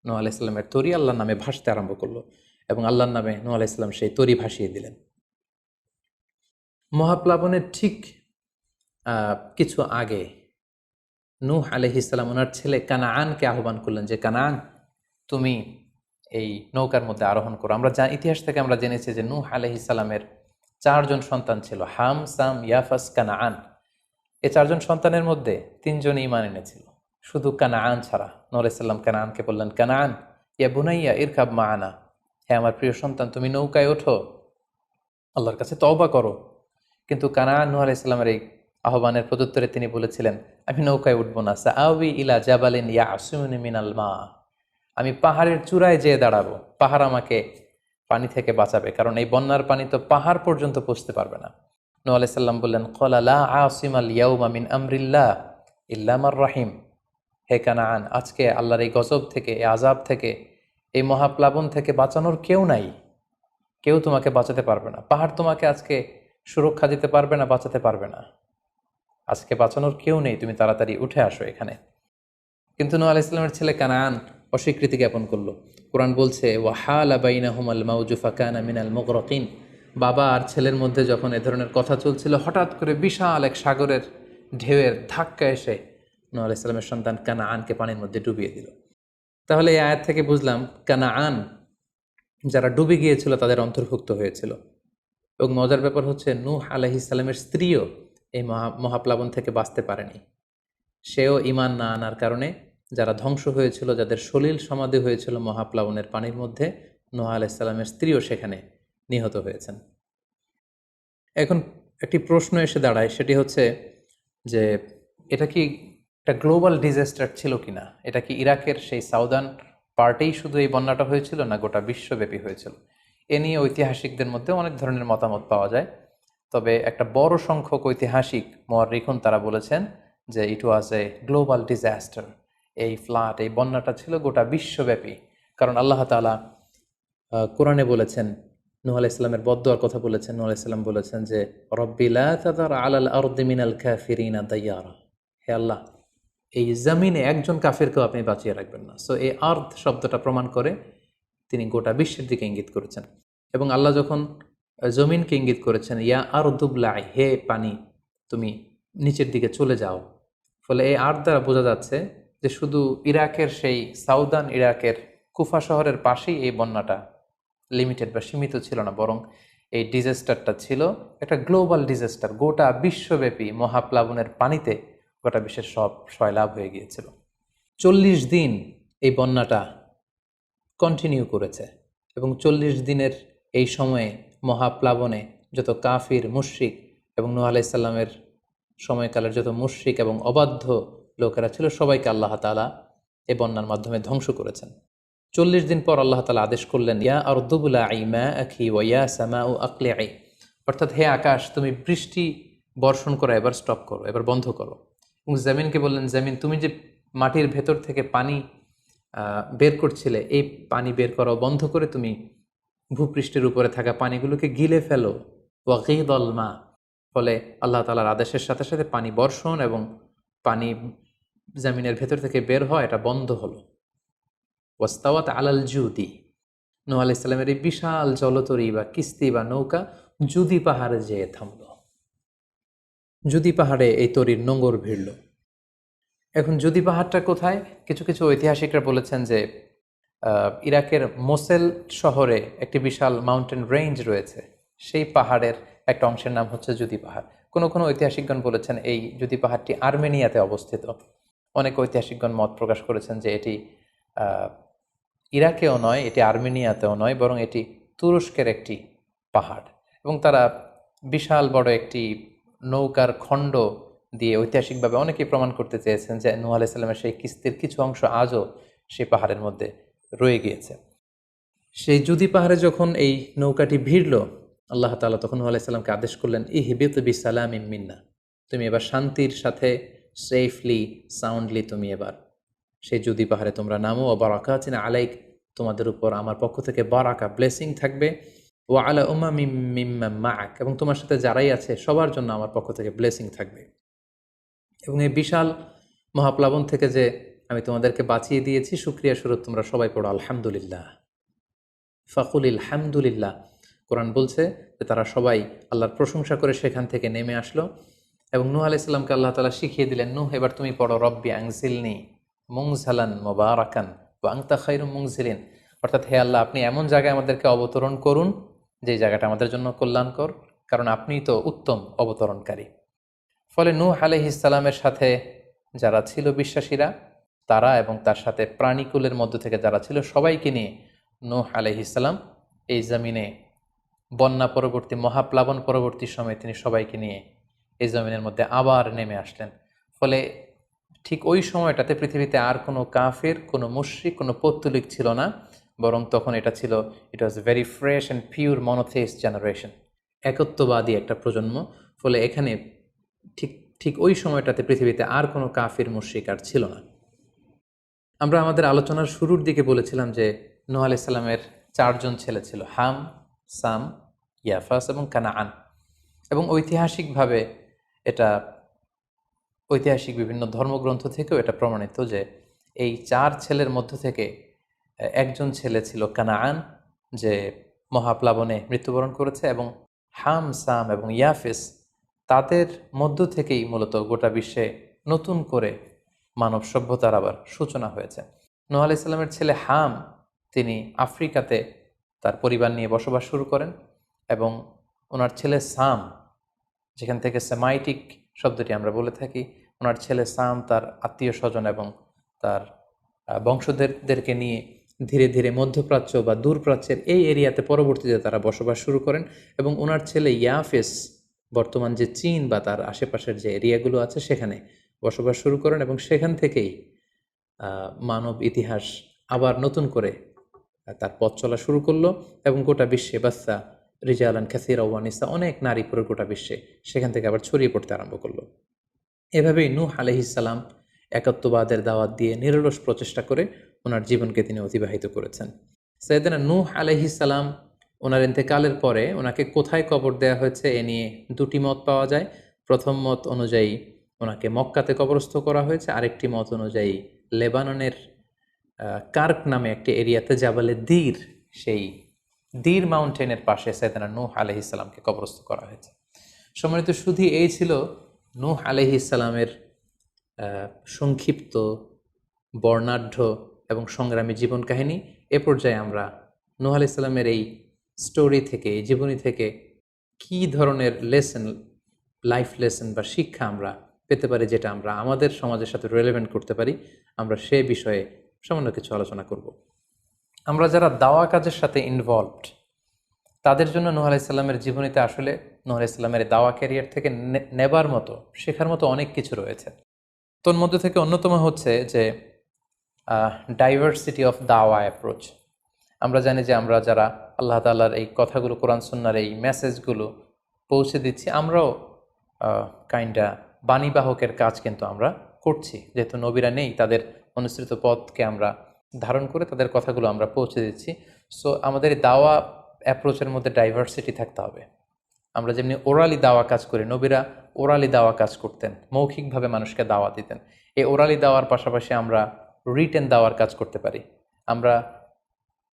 নূহ আলাইহিস সালামের তরী আল্লাহর নামে ভাসতে আরম্ভ করলো এবং আল্লাহর নামে নূহ আলাইহিস সালাম সেই তরী ভাসিয়ে দিলেন। মহাপ্লাবনের ঠিক কিছু আগে নূহ আলাইহিস সালাম ওনার ছেলে কানাআনকে আহ্বান করলেন যে, কানাআন, তুমি এই নৌকার মধ্যে আরোহণ করো। আমরা ইতিহাস থেকে আমরা জেনেছি যে নূহ আলাইহিস সালামের 4 জন সন্তান ছিল, হাম, সাম, ইয়াফাস, কানাআন। এই 4 জন সন্তানের মধ্যে 3 জন ঈমান এনেছিল, শুধু কানাআন ছাড়া। নূহ আলাইহিস সালাম কানাআনকে বললেন, কানাআন ইয়া বুনাইয়া ইরকাব মাআনা, হে আমার প্রিয় সন্তান, তুমি নৌকায় ওঠো, আল্লাহর কাছে তওবা করো। কিন্তু কানাআন নূহ আলাইহিস সালামের এই আহ্বানের প্রত্যুত্তরে তিনি বলেছিলেন, আমি নৌকায় উঠবো না, সাআওয়ি ইলা জাবালিন ইয়াসিমুনি মিনাল মা, আমি পাহাড়ের চূড়ায় যেয়ে দাঁড়াবো, পাহাড় আমাকে পানি থেকে বাঁচাবে, কারণ এই বন্যার পানি তো পাহাড় পর্যন্ত পৌঁছতে পারবে না। নূহ আলাইহিস সালাম বললেন, ক্বালা লা আসিমাল ইয়াউমা মিন আমরিল্লাহ ইল্লা মার রাহিম, হে কানাআন, আজকে আল্লাহর এই গজব থেকে, এই আযাব থেকে, এই মহাপ্লাবন থেকে বাঁচানোর কেউ নাই, কেউ তোমাকে বাঁচাতে পারবে না। পাহাড় তোমাকে আজকে সুরক্ষা দিতে পারবে না, বাঁচাতে পারবে না, আজকে বাঁচানোর কেউ নেই, তুমি তাড়াতাড়ি উঠে আসো এখানে। কিন্তু নূহ আলাইহিস সালামের ছেলে কানাআন অস্বীকৃতি জ্ঞাপন করলো। কোরআন বলছে, ওয়াহালা বাইনাহুমাল মাউজু ফাকানা মিনাল মুগরাকিন, বাবা আর ছেলের মধ্যে যখন এ ধরনের কথা চলছিল, হঠাৎ করে বিশাল এক সাগরের ঢেউয়ের ধাক্কা এসে নূহ আলাইহিস সালামের সন্তান কানাআনকে পানির মধ্যে ডুবিয়ে দিল। তাহলে এই আয়াত থেকে বুঝলাম কানাআন যারা ডুবে গিয়েছিল তাদের অন্তর্ভুক্ত হয়েছিল। এবং মজার ব্যাপার হচ্ছে, নূহ আলাইহিস সালামের স্ত্রীও এই মহাপ্লাবন থেকে বাঁচতে পারেনি। সেও ঈমান না আনার কারণে যারা ধ্বংস হয়েছিল, যাদের সলিল সমাধি হয়েছিল মহাপ্লাবনের পানির মধ্যে, নূহ আলাইহিস সালামের স্ত্রীও সেখানে নিহত হয়েছেন। এখন একটি প্রশ্ন এসে দাঁড়ায়, সেটি হচ্ছে যে এটা কি একটা গ্লোবাল ডিজাস্টার ছিল কিনা? এটা কি ইরাকের সেই সাউদার্ন পার্টেই শুধু এই বন্যাটা হয়েছিল, না গোটা বিশ্বব্যাপী হয়েছিল? এ নিয়ে ঐতিহাসিকদের মধ্যে অনেক ধরনের মতামত পাওয়া যায়। তবে একটা বড় সংখ্যক ঐতিহাসিক মুআররিখুন তারা বলেছেন যে ইট ওয়াজ এ গ্লোবাল ডিজাস্টার। এই ফ্লাড, এই বন্যাটা ছিল গোটা বিশ্বব্যাপী। কারণ আল্লাহ তাআলা কোরআনে বলেছেন, নূহ আলাইহিস সালামের বদদুয়ার কথা বলেছেন। নূহ আলাইহিস সালাম বলেছেন যে, রব্বি লা তাযার আলাল আরদি মিনাল কাফিরিনা দাইয়ারা, হে আল্লাহ, এই জমিনে একজন কাফিরকেও আপনি বাঁচিয়ে রাখবেন না। সো এই আর্থ শব্দটা প্রমাণ করে তিনি গোটা বিশ্বের দিকে ইঙ্গিত করেছেন। এবং আল্লাহ যখন জমিনকে ইঙ্গিত করেছেন, ইয়া আরদুবলাই, হে পানি তুমি নিচের দিকে চলে যাও, ফলে এই আর্থ দ্বারা বোঝা যাচ্ছে যে শুধু ইরাকের সেই সাউদার্ন ইরাকের কুফা শহরের পাশেই এই বন্যাটা লিমিটেড বা সীমিত ছিল না, বরং এই ডিজাস্টারটা ছিল একটা গ্লোবাল ডিজাস্টার। গোটা বিশ্বব্যাপী মহাপ্লাবনের পানিতে গোটা বিশ্বের সব সয়লাভ হয়ে গিয়েছিল। 40 দিন এই বন্যাটা কন্টিনিউ করেছে এবং 40 দিনের এই সময়ে মহাপ্লাবনে যত কাফির মুশরিক এবং নূহ আলাইহিস সালামের সময়কালের যত মুশরিক এবং অবাধ্য লোকেরা ছিল সবাইকে আল্লাহ তাআলা এই বন্যার মাধ্যমে ধ্বংস করেছেন। 40 দিন পর আল্লাহ তাআলা আদেশ করলেন, ইয়া আরদু বুলাঈ মাআকি ওয়া ইয়া সামাউ আকলিঈ, অর্থাৎ হে আকাশ তুমি বৃষ্টি বর্ষণ করা এবার স্টপ করো, এবার বন্ধ করো। এবং জমিনকে বললেন, জমিন তুমি যে মাটির ভেতর থেকে পানি বের করছিলে, এই পানি বের করা বন্ধ করে তুমি ভূপৃষ্ঠের উপরে থাকা পানিগুলোকে গিলে ফেলো। ওয়াগীদাল মা, ফলে আল্লাহ তাআলার আদেশের সাথে সাথে পানি বর্ষণ এবং পানি জমিনের ভেতর থেকে বের হয় এটা বন্ধ হলো। ওয়াস্তাওয়াত আলাল জুদি, নূহ আলাইহিস সালামের এই বিশাল জলতরী বা কিস্তি বা নৌকা জুদি পাহাড়ে যেয়ে থামল। জুদি পাহাড়ে এই তরীর নোঙর ভিড়ল। এখন জুদি পাহাড়টা কোথায়? কিছু কিছু ঐতিহাসিকরা বলেছেন যে ইরাকের মোসেল শহরে একটি বিশাল মাউন্টেন রেঞ্জ রয়েছে, সেই পাহাড়ের একটা অংশের নাম হচ্ছে জুদি পাহাড়। কোনো কোনো ঐতিহাসিকগণ বলেছেন এই জুদি পাহাড়টি আর্মেনিয়াতে অবস্থিত। অনেক ঐতিহাসিকগণ মত প্রকাশ করেছেন যে এটি ইরাকেও নয়, এটি আর্মেনিয়াতেও নয়, বরং এটি তুরস্কের একটি পাহাড়। এবং তারা বিশাল বড় একটি নৌকার খণ্ড দিয়ে ঐতিহাসিকভাবে অনেকেই প্রমাণ করতে চেয়েছেন যে নূহ আলাইহিস সালামের সেই কিস্তির কিছু অংশ আজও সেই পাহাড়ের মধ্যে রয়ে গিয়েছে। সেই জুদি পাহাড়ে যখন এই নৌকাটি ভিড়ল, আল্লাহ তাআলা তখন নূহ আলাইহিস সালামকে আদেশ করলেন, ইহবিত বিসালামিন মিন্না, তুমি এবার শান্তির সাথে সেফলি সাউন্ডলি তুমি এবার সেই জুদি পাহাড়ে তোমরা নামো। ও বারাকাতিন আলাইক, তোমাদের উপর আমার পক্ষ থেকে বারাকা ব্লেসিং থাকবে। ও আলা উম্মামিম মিম্মান মাআক, এবং তোমার সাথে যারাই আছে সবার জন্য আমার পক্ষ থেকে ব্লেসিং থাকবে। এবং এই বিশাল মহাপ্লাবন থেকে যে আমি তোমাদেরকে বাঁচিয়ে দিয়েছি, শুকরিয়া স্বরূপ তোমরা সবাই পড়ো আলহামদুলিল্লাহ। ফাকুলিল হামদুলিল্লাহ। কোরআন বলছে যে তারা সবাই আল্লাহর প্রশংসা করে সেখান থেকে নেমে আসলো এবং নূহ আলাইহিস সালামকে আল্লাহ তাআলা শিখিয়ে দিলেন, নূহ এবার তুমি পড়ো রব্বি আনজিলনি মুনজালান মুবারাকান ওয়া আনতা খায়রুম মুনজিলিন, অর্থাৎ হে আল্লাহ আপনি এমন জায়গায় আমাদেরকে অবতরণ করুন যে জায়গাটা আমাদের জন্য কল্যাণকর, কারণ আপনিই তো উত্তম অবতরণকারী। ফলে নূহ আলাইহিস সালামের সাথে যারা ছিল বিশ্বাসীরা, তারা এবং তার সাথে প্রাণীকুলের মধ্য থেকে যারা ছিল সবাইকে নিয়ে নূহ আলাইহিস সালাম এই জমিনে বন্যা পরবর্তী মহাপ্লাবন পরবর্তী সময়ে তিনি সবাইকে নিয়ে এই জমিনের মধ্যে আবার নেমে আসলেন। ফলে ঠিক ওই সময়টাতে পৃথিবীতে আর কোনো কাফের, কোনো মুশরিক, কোনো পৌত্তলিক ছিল না, বরং তখন এটা ছিল, it was very fresh and pure monotheist generation, একত্ববাদী একটা প্রজন্ম। ফলে এখানে ঠিক ঠিক ওই সময়টাতে পৃথিবীতে আর কোনো কাফির মুশরিক আর ছিল না। আমরা আমাদের আলোচনার শুরুর দিকে বলেছিলাম যে নূহ আলাইহিস সালামের 4 জন ছেলে ছিল, হাম, সাম, ইয়াফাস এবং কানাআন। এবং ঐতিহাসিকভাবে এটা ঐতিহাসিক বিভিন্ন ধর্মগ্রন্থ থেকেও এটা প্রমাণিত যে এই 4 ছেলের মধ্য থেকে একজন ছেলে ছিল কানাআন, যে মহাপ্লাবনে মৃত্যুবরণ করেছে, এবং হাম, সাম এবং ইয়াফেস, তাদের মধ্য থেকেই মূলত গোটা বিশ্বে নতুন করে মানব সভ্যতার আবার সূচনা হয়েছে। নূহ আলাইহিস সালামের ছেলে হাম, তিনি আফ্রিকাতে তার পরিবার নিয়ে বসবাস শুরু করেন, এবং ওনার ছেলে সাম, যেখান থেকে সেমাইটিক শব্দটি আমরা বলে থাকি, ওনার ছেলে সাম তার আত্মীয় স্বজন এবং তার বংশধরদেরকে নিয়ে ধীরে ধীরে মধ্যপ্রাচ্য বা দূরপ্রাচ্যের এই এরিয়াতে পরবর্তীতে তারা বসবাস শুরু করেন। এবং ওনার ছেলে ইয়াফেস বর্তমান যে চীন বা তার আশেপাশের যে এরিয়াগুলো আছে সেখানে বসবাস শুরু করেন, এবং সেখান থেকেই মানব ইতিহাস আবার নতুন করে তার পথ চলা শুরু করলো, এবং গোটা বিশ্বে বাচ্চা রিজালান কাসীরা ওয়া নিসা, অনেক নারী পুরো গোটা বিশ্বে সেখান থেকে আবার ছড়িয়ে পড়তে আরম্ভ করলো। এভাবেই নূহ আলাইহিস সালাম একত্ববাদের দাওয়াত দিয়ে নিরলস প্রচেষ্টা করে ওনার জীবনকে তিনি অতিবাহিত করেছেন। সাইয়েদনা নূহ আলাইহিস সালাম ওনার ইন্তেকালের পরে ওনাকে কোথায় কবর দেওয়া হয়েছে এ নিয়ে 2টি মত পাওয়া যায়। প্রথম মত অনুযায়ী ওনাকে মক্কাতে কবরস্থ করা হয়েছে, আরেকটি মত অনুযায়ী লেবাননের কার্ক নামে একটি এরিয়াতে জাবালে দীর, সেই দীর মাউন্টেনের পাশে সাইয়েদনা নূহ আলাইহিস সালামকে কবরস্থ করা হয়েছে। সম্মানিত সুধী, এই ছিল নূহ আলাইহিস সালামের সংক্ষিপ্ত, বর্ণাঢ্য এবং সংগ্রামী জীবন কাহিনী। এ পর্যায়ে আমরা নূহ আলাইহিস সালামের এই স্টোরি থেকে, এই জীবনী থেকে কী ধরনের লেসন, লাইফ লেসন বা শিক্ষা আমরা পেতে পারি যেটা আমরা আমাদের সমাজের সাথে রেলেভেন্ট করতে পারি, আমরা সে বিষয়ে সামান্য কিছু আলোচনা করব। আমরা যারা দাওয়া কাজের সাথে ইনভলভড, তাদের জন্য নূহ আলাইহিস-সালামের জীবনীতে আসলে নূহ আলাইহিস-সালামের দাওয়া ক্যারিয়ার থেকে নেবার মতো, শেখার মতো অনেক কিছু রয়েছে। তোর মধ্যে থেকে অন্যতম হচ্ছে যে ডাইভার্সিটি অফ দাওয়া অ্যাপ্রোচ। আমরা জানি যে আমরা যারা আল্লাহ তাআলার এই কথাগুলো, কোরআন সুন্নাহর এই মেসেজগুলো পৌঁছে দিচ্ছি, আমরাও কাইন্ডা বাণীবাহকের কাজ কিন্তু আমরা করছি। যেহেতু নবীরা নেই, তাদের অনুসৃত পথকে আমরা ধারণ করে তাদের কথাগুলো আমরা পৌঁছে দিচ্ছি। সো আমাদের এই দাওয়া অ্যাপ্রোচের মধ্যে ডাইভার্সিটি থাকতে হবে। আমরা যেমনি ওরালি দাওয়া কাজ করি, নবীরা ওরালি দাওয়া কাজ করতেন, মৌখিকভাবে মানুষকে দাওয়া দিতেন। এই ওরালি দাওয়ার পাশাপাশি আমরা রিটেন দাওয়ার কাজ করতে পারি, আমরা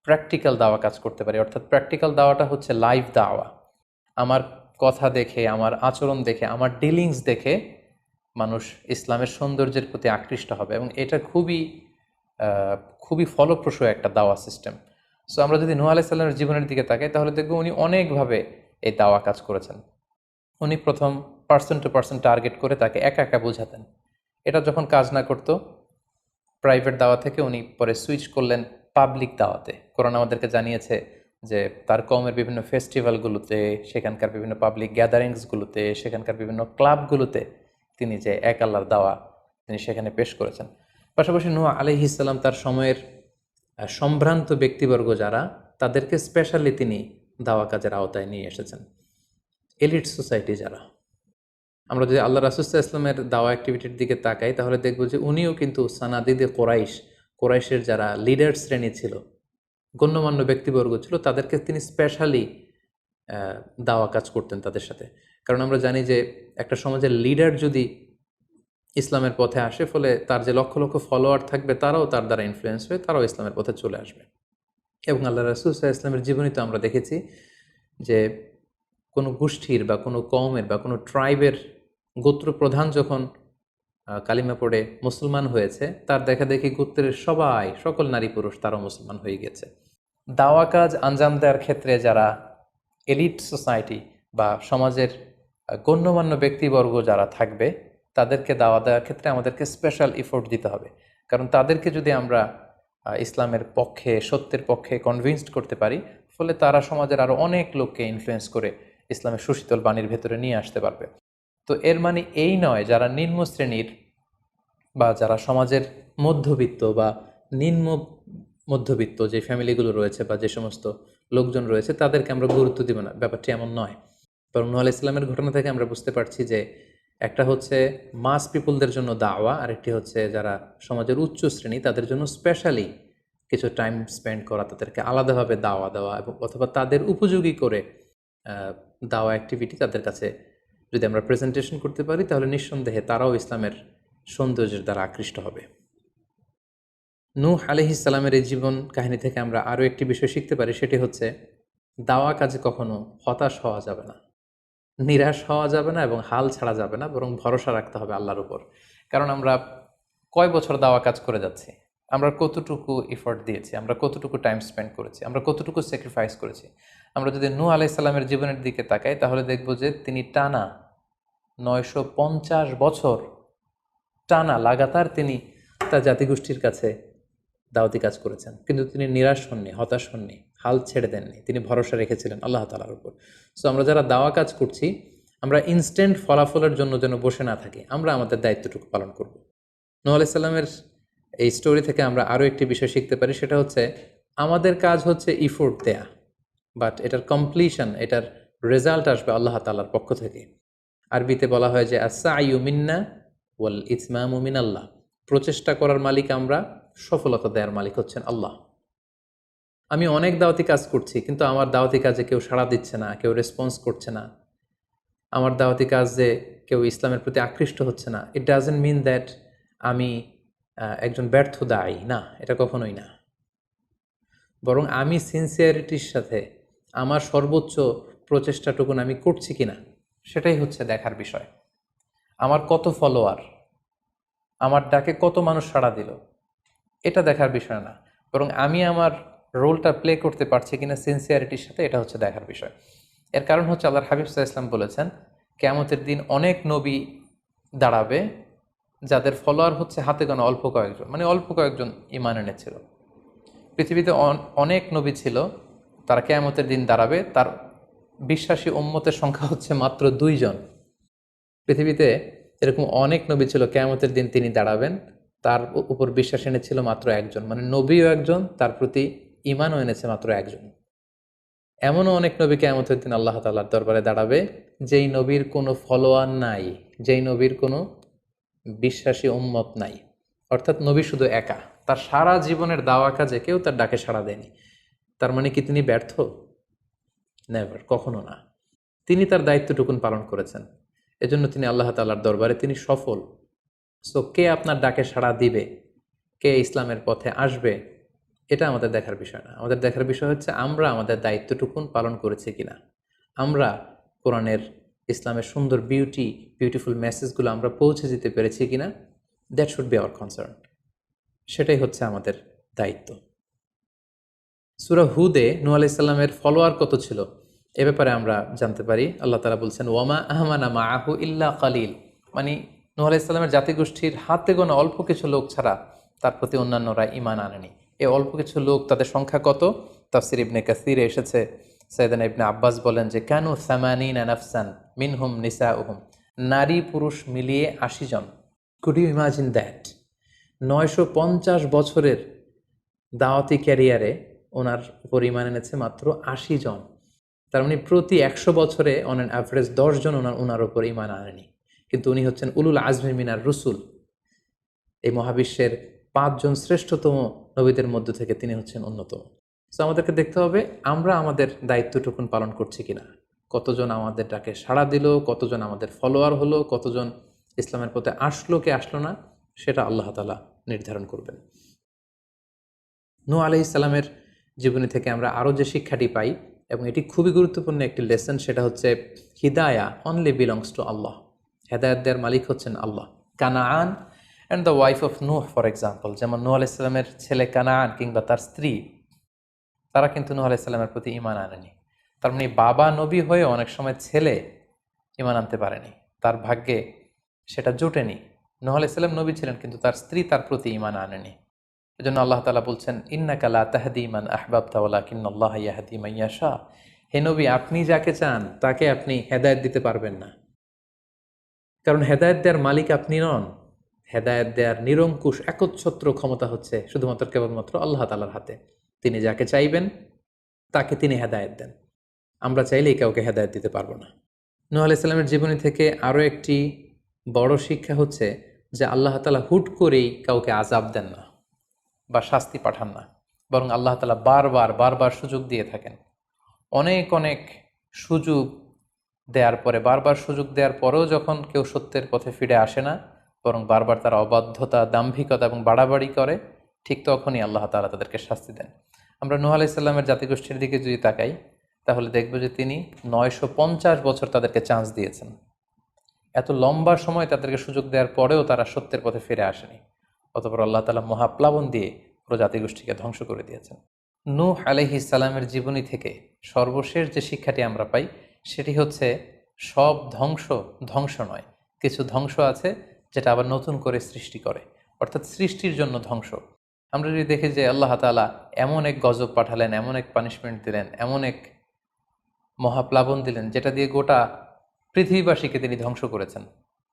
প্র্যাকটিক্যাল দাওয়া কাজ করতে পারি। অর্থাৎ প্র্যাকটিক্যাল দাওয়াটা হচ্ছে লাইভ দাওয়া। আমার কথা দেখে, আমার আচরণ দেখে, আমার ডিলিংস দেখে মানুষ ইসলামের সৌন্দর্যের প্রতি আকৃষ্ট হবে, এবং এটা খুবই ফলপ্রসূ একটা দাওয়া সিস্টেম। সো আমরা যদি নূহ আলাইহিস সালামের জীবনের দিকে তাকাই, তাহলে দেখব উনি অনেকভাবে এই দাওয়া কাজ করেছেন। উনি প্রথম পার্সন টু পার্সন টার্গেট করে তাকে একা একা বোঝাতেন। এটা যখন কাজ না করতো, প্রাইভেট দাওয়া থেকে উনি পরে সুইচ করলেন পাবলিক দাওয়াতে। কোরআন আমাদেরকে জানিয়েছে যে তার কওমের বিভিন্ন ফেস্টিভ্যালগুলোতে, সেখানকার বিভিন্ন পাবলিক গ্যাদারিংসগুলোতে, সেখানকার বিভিন্ন ক্লাবগুলোতে তিনি যে এক আল্লাহর দাওয়া তিনি সেখানে পেশ করেছেন। পাশাপাশি নূহ আলাইহিস সালাম তার সময়ের সম্ভ্রান্ত ব্যক্তিবর্গ যারা, তাদেরকে স্পেশালি তিনি দাওয়া কাজের আওতায় নিয়ে এসেছেন। এলিট সোসাইটি যারা, আমরা যদি আল্লাহ রাসূল সাল্লাল্লাহু আলাইহি ওয়াসাল্লামের দাওয়া অ্যাক্টিভিটির দিকে তাকাই, তাহলে দেখব যে উনিও কিন্তু সানাদিদে কোরাইশের যারা লিডার শ্রেণী ছিল, গণ্যমান্য ব্যক্তিবর্গ ছিল, তাদেরকে তিনি স্পেশালি দাওয়া কাজ করতেন তাদের সাথে। কারণ আমরা জানি যে একটা সমাজের লিডার যদি ইসলামের পথে আসে, ফলে তার যে লক্ষ লক্ষ ফলোয়ার থাকবে, তারাও তার দ্বারা ইনফ্লুয়েন্স হয়ে তারাও ইসলামের পথে চলে আসবে। এবং আল্লাহ রাসূল সাল্লাল্লাহু আলাইহি ওয়াসাল্লামের জীবনীতে আমরা দেখেছি যে কোনো গোষ্ঠীর বা কোনো কওমের বা কোনো ট্রাইবের গোত্র প্রধান যখন কালিমা পড়ে মুসলমান হয়েছে, তার দেখা দেখি গোত্রের সকল নারী পুরুষ তারাও মুসলমান হয়ে গেছে। দাওয়া কাজ আঞ্জাম দেওয়ার ক্ষেত্রে যারা এলিট সোসাইটি বা সমাজের গণ্যমান্য ব্যক্তিবর্গ যারা থাকবে, তাদেরকে দাওয়া দেওয়ার ক্ষেত্রে আমাদেরকে স্পেশাল এফোর্ট দিতে হবে। কারণ তাদেরকে যদি আমরা ইসলামের পক্ষে, সত্যের পক্ষে কনভিন্সড করতে পারি, ফলে তারা সমাজের আরও অনেক লোককে ইনফ্লুয়েন্স করে ইসলামের সুশীতল বাণীর ভেতরে নিয়ে আসতে পারবে। তো এর মানে এই নয় যারা নিম্ন শ্রেণীর বা যারা সমাজের মধ্যবিত্ত বা নিম্ন মধ্যবিত্ত যে ফ্যামিলিগুলো রয়েছে বা যে সমস্ত লোকজন রয়েছে, তাদেরকে আমরা গুরুত্ব দিব না, ব্যাপারটি এমন নয়। বরং নূহ আলাইহিস সালামের ঘটনা থেকে আমরা বুঝতে পারছি যে একটা হচ্ছে মাস পিপুলদের জন্য দাওয়া, আর একটি হচ্ছে যারা সমাজের উচ্চ শ্রেণী, তাদের জন্য স্পেশালি কিছু টাইম স্পেন্ড করা, তাদেরকে আলাদাভাবে দাওয়া দেওয়া, এবং অথবা তাদের উপযোগী করে দাওয়া অ্যাক্টিভিটি তাদের কাছে যদি আমরা প্রেজেন্টেশন করতে পারি, তাহলে নিঃসন্দেহে তারাও ইসলামের সৌন্দর্যের দ্বারা আকৃষ্ট হবে। নূহ আলাইহিস সালামের এই জীবন কাহিনী থেকে আমরা আরও একটি বিষয় শিখতে পারি, সেটি হচ্ছে দাওয়া কাজে কখনো হতাশ হওয়া যাবে না, নিরাশ হওয়া যাবে না, এবং হাল ছাড়া যাবে না, বরং ভরসা রাখতে হবে আল্লাহর উপর। কারণ আমরা কয় বছর দাওয়া কাজ করে যাচ্ছি, আমরা কতটুকু এফোর্ট দিয়েছি, আমরা কতটুকু টাইম স্পেন্ড করেছি, আমরা কতটুকু স্যাক্রিফাইস করেছি। আমরা যদি নূহ আলাইহিস সালামের জীবনের দিকে তাকাই, তাহলে দেখব যে তিনি টানা 950 বছর টানা লাগাতার তিনি তার জাতিগোষ্ঠীর কাছে দাওয়াতি কাজ করেছেন, কিন্তু তিনি নিরাশ হননি, হতাশ হননি, হাল ছেড়ে দেননি, তিনি ভরসা রেখেছিলেন আল্লাহ তাআলার উপর। সো আমরা যারা দাওয়া কাজ করছি, আমরা ইনস্ট্যান্ট ফলাফলের জন্য যেন বসে না থাকি, আমরা আমাদের দায়িত্বটুকু পালন করব। নূহ আলাইহিস সালামের এই স্টোরি থেকে আমরা আরও একটি বিষয় শিখতে পারি, সেটা হচ্ছে আমাদের কাজ হচ্ছে ইফোর্ট দেয়া, বাট এটার কমপ্লিশন, এটার রেজাল্ট আসবে আল্লাহ তাআলার পক্ষ থেকে। আরবিতে বলা হয় যে আস-সা'য়ু মিন্না ওয়াল ইতমামু মিনাল্লাহ, প্রচেষ্টা করার মালিক আমরা, সফলতা দেওয়ার মালিক হচ্ছেন আল্লাহ। আমি অনেক দাওয়াতি কাজ করছি, কিন্তু আমার দাওয়াতি কাজে কেউ সাড়া দিচ্ছে না, কেউ রেসপন্স করছে না, আমার দাওয়াতি কাজে কেউ ইসলামের প্রতি আকৃষ্ট হচ্ছে না, ইট ডাজন্ট মিন দ্যাট আমি একজন ব্যর্থ দায়ী, না, এটা কখনোই না। বরং আমি সিনসিয়ারিটির সাথে আমার সর্বোচ্চ প্রচেষ্টাটুকুন আমি করছি কিনা, সেটাই হচ্ছে দেখার বিষয়। আমার কত ফলোয়ার, আমার ডাকে কত মানুষ সাড়া দিল, এটা দেখার বিষয় না, বরং আমি আমার রোলটা প্লে করতে পারছি কিনা সিনসিয়ারিটির সাথে, এটা হচ্ছে দেখার বিষয়। এর কারণ হচ্ছে আল্লাহর হাবিব সাল্লাল্লাহু আলাইহি ওয়াসাল্লাম বলেছেন, কিয়ামতের দিন অনেক নবী দাঁড়াবে যাদের ফলোয়ার হচ্ছে হাতে গোনা অল্প কয়েকজন, মানে অল্প কয়েকজন ঈমান এনেছিল। পৃথিবীতে অনেক নবী ছিল, তারা কিয়ামতের দিন দাঁড়াবে, তার বিশ্বাসী উম্মতের সংখ্যা হচ্ছে মাত্র 2 জন। পৃথিবীতে এরকম অনেক নবী ছিল, কিয়ামতের দিন তিনি দাঁড়াবেন, তার উপর বিশ্বাস এনেছিল মাত্র একজন, মানে নবীও একজন, তার প্রতি ঈমানও এনেছে মাত্র একজন। এমনও অনেক নবী কিয়ামতের দিন আল্লাহ তাআলার দরবারে দাঁড়াবে যেই নবীর কোনো ফলোয়ার নাই, যেই নবীর কোনো বিশ্বাসী উম্মত নাই, অর্থাৎ নবী শুধু একা, তার সারা জীবনের দাওয়া কাজে কেউ তার ডাকে সাড়া দেয়নি। তার মানে কি তিনি ব্যর্থ? নেভার, কখনো না। তিনি তার দায়িত্বটুকুন পালন করেছেন, এজন্য তিনি আল্লাহ তাআলার দরবারে তিনি সফল। সো কে আপনার ডাকে সাড়া দিবে, কে ইসলামের পথে আসবে, এটা আমাদের দেখার বিষয় না। আমাদের দেখার বিষয় হচ্ছে আমরা আমাদের দায়িত্বটুকুন পালন করেছি কিনা, আমরা কোরআনের, ইসলামের সুন্দর বিউটিফুল মেসেজগুলো আমরা পৌঁছে দিতে পেরেছি কিনা। That should be hour concern, সেটাই হচ্ছে আমাদের দায়িত্ব। সূরা হুদে নূহ আলাইহিস সালামের ফলোয়ার কত ছিল এ ব্যাপারে আমরা জানতে পারি। আল্লাহ তাআলা বলছেন, ওয়ামা আহমানা মাআহু ইল্লা কালিল, মানে নূহ আলাইহিস সালামের জাতিগোষ্ঠীর হাতে গোনা অল্প কিছু লোক ছাড়া তার প্রতি অন্যান্যরা ঈমান আনেনি। এই অল্প কিছু লোক, তাদের সংখ্যা কত? তাফসির ইবনে কাসিরে এসেছে, সাইয়েদনা ইবনে আব্বাস বলেন যে কানু সামানিনা নাফসান মিনহুম নিসাউহুম, নারী পুরুষ মিলিয়ে 80 জন। Could you imagine that? 950 বছরের দাওয়াতি ক্যারিয়ারে ওনার উপর ঈমান এনেছে মাত্র 80 জন। তার মানে প্রতি 100 বছরে অন অ্যান অ্যাভারেজ 10 জন ওনার উপর ঈমান আনেনি। কিন্তু উনি হচ্ছেন উলুল আজমি মিনার রুসুল, এই মহাবিশ্বের 5 জন শ্রেষ্ঠতম নবীদের মধ্য থেকে তিনি হচ্ছেন অন্যতম। সো আমাদেরকে দেখতে হবে আমরা আমাদের দায়িত্বটুকুন পালন করছি কিনা, কতজন আমাদের ডাকে সাড়া দিল, কতজন আমাদের ফলোয়ার হলো, কতজন ইসলামের পথে আসলো কে আসলো না, সেটা আল্লাহ তাআলা নির্ধারণ করবেন। নূহ আলাইহিস সালামের জীবনী থেকে আমরা আরও যে শিক্ষাটি পাই, এবং এটি খুবই গুরুত্বপূর্ণ একটি লেসন, সেটা হচ্ছে হিদায়া অনলি বিলংস টু আল্লাহ। হেদায়েত দেওয়ার মালিক হচ্ছেন Allah. Canaan and the wife of Nuh for example, যেমন নূহ আলাইহিস সালামের ছেলে কানাআন কিংবা তার স্ত্রী, তারা কিন্তু নূহ আলাইহিস সালামের প্রতি ঈমান আনেনি। তার মানে বাবা নবী হয়ে অনেক সময় ছেলে ঈমান আনতে পারেনি, তার ভাগ্যে সেটা জোটেনি। নূহ আলাইহিস সালাম নবী ছিলেন, কিন্তু তার স্ত্রী তার প্রতি ঈমান আনেনি। এজন্য আল্লাহ তাআলা বলছেন, ইন্নাকা লা তাহদি মান আহবাবতা ওয়ালাকিন্নাল্লাহা ইয়াহদি মান ইয়াশা, হে নবী আপনি যাকে চান তাকে আপনি হেদায়েত দিতে পারবেন না, কারণ হেদায়েত দেওয়ার মালিক আপনি নন। হেদায়েত দেওয়ার নিরঙ্কুশ একচ্ছত্র ক্ষমতা হচ্ছে শুধুমাত্র কেবলমাত্র আল্লাহ তাআলার হাতে। তিনি যাকে চাইবেন তাকে তিনি হেদায়েত দেন, আমরা চাইলেই কাউকে হেদায়েত দিতে পারবো না। নূহ আলাইহিস সালামের জীবনী থেকে আরও একটি বড় শিক্ষা হচ্ছে যে আল্লাহ তাআলা হুট করেই কাউকে আযাব দেন না বা শাস্তি পাঠান না, বরং আল্লাহ তাআলা বারবার সুযোগ দিয়ে থাকেন। অনেক সুযোগ দেওয়ার পরে, বারবার সুযোগ দেওয়ার পরেও যখন কেউ সত্যের পথে ফিরে আসে না, বরং বারবার তারা অবাধ্যতা, দাম্ভিকতা এবং বাড়াবাড়ি করে, ঠিক তখনই আল্লাহ তাআলা তাদেরকে শাস্তি দেন। আমরা নূহ আলাইহিস সালামের জাতিগোষ্ঠীর দিকে যদি তাকাই, তাহলে দেখব যে তিনি 950 বছর তাদেরকে চান্স দিয়েছেন। এত লম্বা সময় তাদেরকে সুযোগ দেওয়ার পরেও তারা সত্যের পথে ফিরে আসেনি। অতঃপর আল্লাহ তাআলা মহাপ্লাবন দিয়ে পুরো জাতিগোষ্ঠীকে ধ্বংস করে দিয়েছেন। নূহ আলাইহিস সালামের জীবনী থেকে সর্বশেষ যে শিক্ষাটি আমরা পাই, সেটি হচ্ছে সব ধ্বংস নয়, কিছু ধ্বংস আছে যেটা আবার নতুন করে সৃষ্টি করে, অর্থাৎ সৃষ্টির জন্য ধ্বংস। আমরা যদি দেখি যে আল্লাহ তাআলা এমন এক গজব পাঠালেন, এমন এক পানিশমেন্ট দিলেন, এমন এক মহাপ্লাবন দিলেন, যেটা দিয়ে গোটা পৃথিবীবাসীকে তিনি ধ্বংস করেছেন,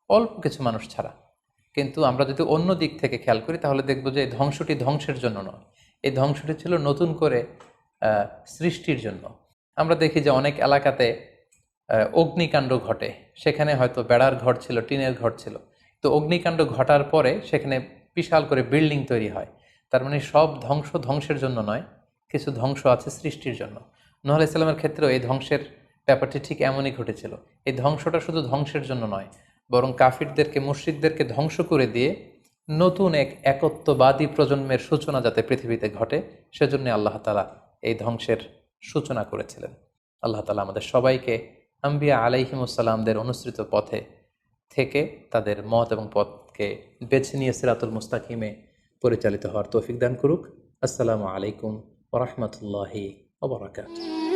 অল্প কিছু মানুষ ছাড়া। কিন্তু আমরা যদি অন্য দিক থেকে খেয়াল করি, তাহলে দেখব যে এই ধ্বংসটি ধ্বংসের জন্য নয়, এই ধ্বংসটি ছিল নতুন করে সৃষ্টির জন্য। আমরা দেখি যে অনেক এলাকাতে অগ্নিকাণ্ড ঘটে, সেখানে হয়তো বেড়ার ঘর ছিল, টিনের ঘর ছিল, তো অগ্নিকাণ্ড ঘটার পরে সেখানে বিশাল করে বিল্ডিং তৈরি হয়। তার মানে সব ধ্বংসের জন্য নয়, কিছু ধ্বংস আছে সৃষ্টির জন্য। নূহ আলাইহিস সালামের ক্ষেত্রেও এই ধ্বংসের ব্যাপারটি ঠিক এমনই ঘটেছিল। এই ধ্বংসটা শুধু ধ্বংসের জন্য নয়, বরং কাফিরদেরকে, মুশরিকদেরকে ধ্বংস করে দিয়ে নতুন এক একত্ববাদী প্রজন্মের সূচনা যাতে পৃথিবীতে ঘটে, সেজন্য আল্লাহ তাআলা এই ধ্বংসের সূচনা করেছিলেন। আল্লাহ তাআলা আমাদের সবাইকে আম্বিয়া আলাইহিমুসসালামদের অনুসৃত পথে থেকে তাদের মত এবং পথকে বেছে নিয়ে সিরাতুল মুস্তাকিমে পরিচালিত হওয়ার তৌফিক দান করুক। আসসালামু আলাইকুম ওয়া রাহমাতুল্লাহি ওয়া বারাকাতুহু।